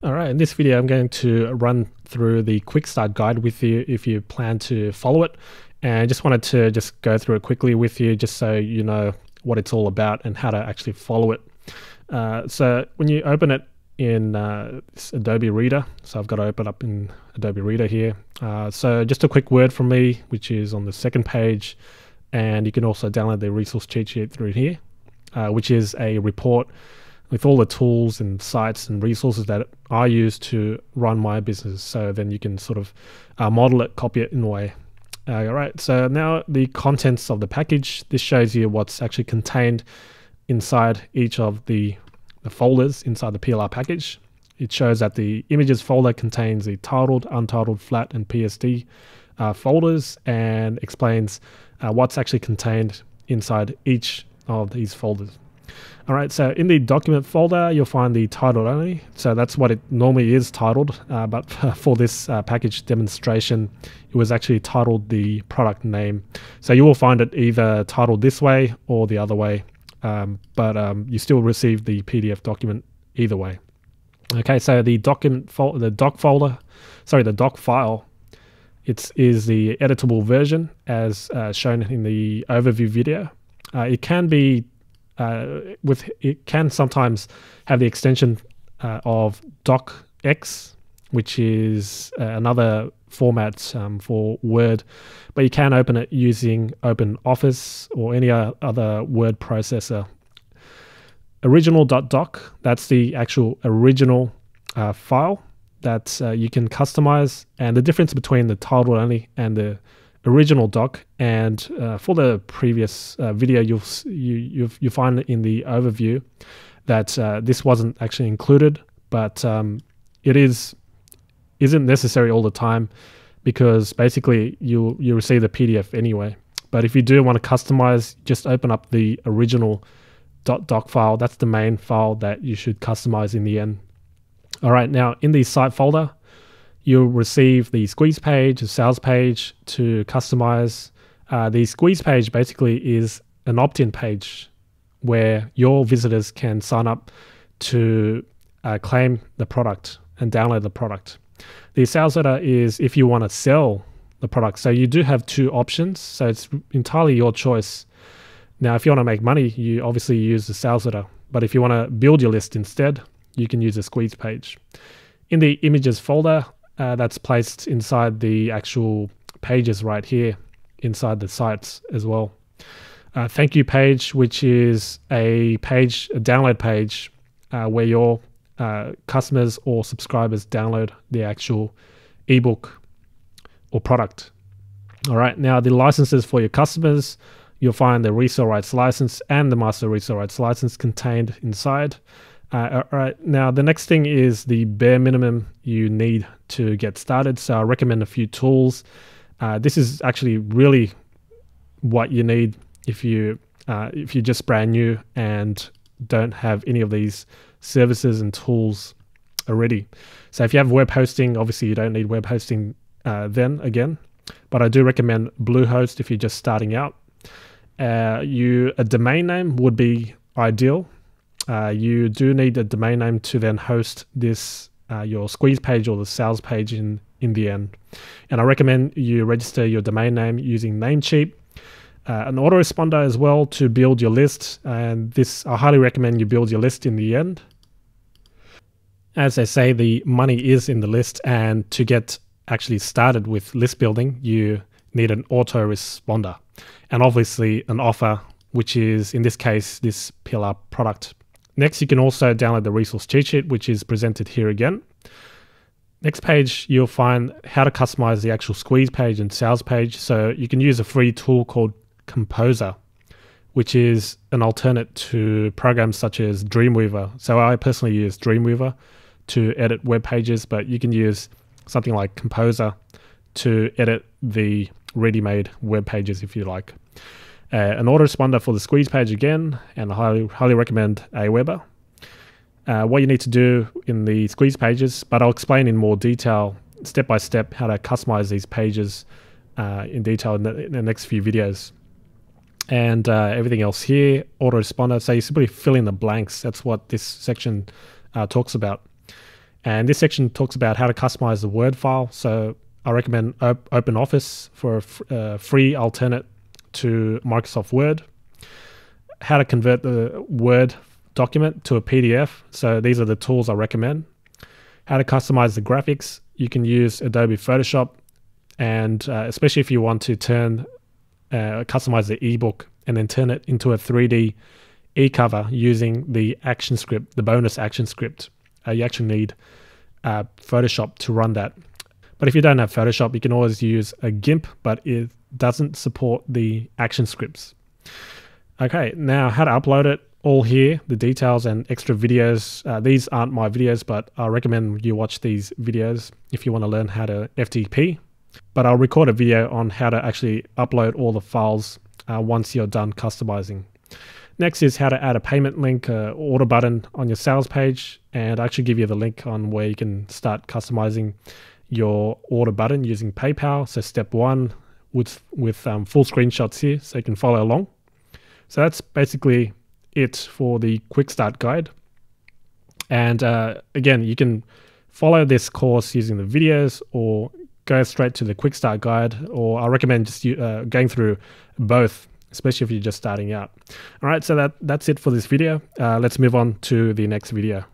All right, in this video, I'm going to run through the Quickstart guide with you if you plan to follow it. And I just wanted to just go through it quickly with you just so you know what it's all about and how to actually follow it. So when you open it in Adobe Reader, so I've got to open up in Adobe Reader here. So just a quick word from me, which is on the second page. And you can also download the resource cheat sheet through here, which is a report with all the tools and sites and resources that I use to run my business. So then you can sort of model it, copy it in a way. All right, so now the contents of the package. This shows you what's actually contained inside each of the folders inside the PLR package. It shows that the images folder contains the titled, untitled, flat, and PSD folders, and explains what's actually contained inside each of these folders. All right, so in the document folder, you'll find the title only. So that's what it normally is titled, but for this package demonstration, it was actually titled the product name. So you will find it either titled this way or the other way, but you still receive the PDF document either way. Okay, so the doc file, is the editable version as shown in the overview video. It can be it can sometimes have the extension of docx, which is another format for Word, but you can open it using OpenOffice or any other word processor. Original.doc, that's the actual original file that you can customize, and the difference between the title only and the original doc. And for the previous video, you'll find in the overview that this wasn't actually included, but it isn't necessary all the time, because basically you receive the PDF anyway. But if you do want to customize, just open up the original .doc file. That's the main file that you should customize in the end. All right, now in the site folder, you'll receive the squeeze page, the sales page to customize. The squeeze page basically is an opt-in page where your visitors can sign up to claim the product and download the product. The sales letter is if you want to sell the product. So you do have two options, so it's entirely your choice. Now, if you want to make money, you obviously use the sales letter. But if you want to build your list instead, you can use a squeeze page. In the images folder, that's placed inside the actual pages right here, inside the sites as well. Thank you page, which is a download page where your customers or subscribers download the actual ebook or product. All right, now the licenses for your customers, you'll find the resale rights license and the master resale rights license contained inside. All right, now the next thing is the bare minimum you need to get started. So I recommend a few tools. This is actually really what you need if you're just brand new and don't have any of these services and tools already. So if you have web hosting, obviously you don't need web hosting then again, but I do recommend Bluehost if you're just starting out. A domain name would be ideal. You do need a domain name to then host this your squeeze page or the sales page in the end. And I recommend you register your domain name using Namecheap. An autoresponder as well to build your list, and this I highly recommend you build your list in the end. As they say, the money is in the list, and to get actually started with list building, you need an autoresponder and obviously an offer, which is in this case this PLR product. Next, you can also download the resource cheat sheet, which is presented here again. Next page, you'll find how to customize the actual squeeze page and sales page. So you can use a free tool called Composer, which is an alternate to programs such as Dreamweaver. So I personally use Dreamweaver to edit web pages, but you can use something like Composer to edit the ready-made web pages if you like. An autoresponder for the squeeze page again, and I highly recommend Aweber. What you need to do in the squeeze pages, but I'll explain in more detail, step by step, how to customize these pages in detail in the next few videos. And everything else here, autoresponder, so you simply fill in the blanks. That's what this section talks about. And this section talks about how to customize the Word file. So I recommend OpenOffice for a free alternate to Microsoft Word. How to convert the Word document to a PDF. So these are the tools I recommend. How to customize the graphics. You can use Adobe Photoshop, and especially if you want to customize the ebook and then turn it into a 3D e-cover using the action script, the bonus action script. You actually need Photoshop to run that. But if you don't have Photoshop, you can always use a GIMP, but it doesn't support the action scripts. Okay, now how to upload it. All here, the details and extra videos. These aren't my videos, but I recommend you watch these videos if you want to learn how to FTP. But I'll record a video on how to actually upload all the files once you're done customizing. Next is how to add a payment link, order button on your sales page, and I actually give you the link on where you can start customizing your order button using PayPal. So step 1 with full screenshots here so you can follow along. So that's basically it for the Quickstart guide. And again, you can follow this course using the videos or go straight to the Quickstart guide, or I recommend just going through both, especially if you're just starting out. All right, so that's it for this video. Let's move on to the next video.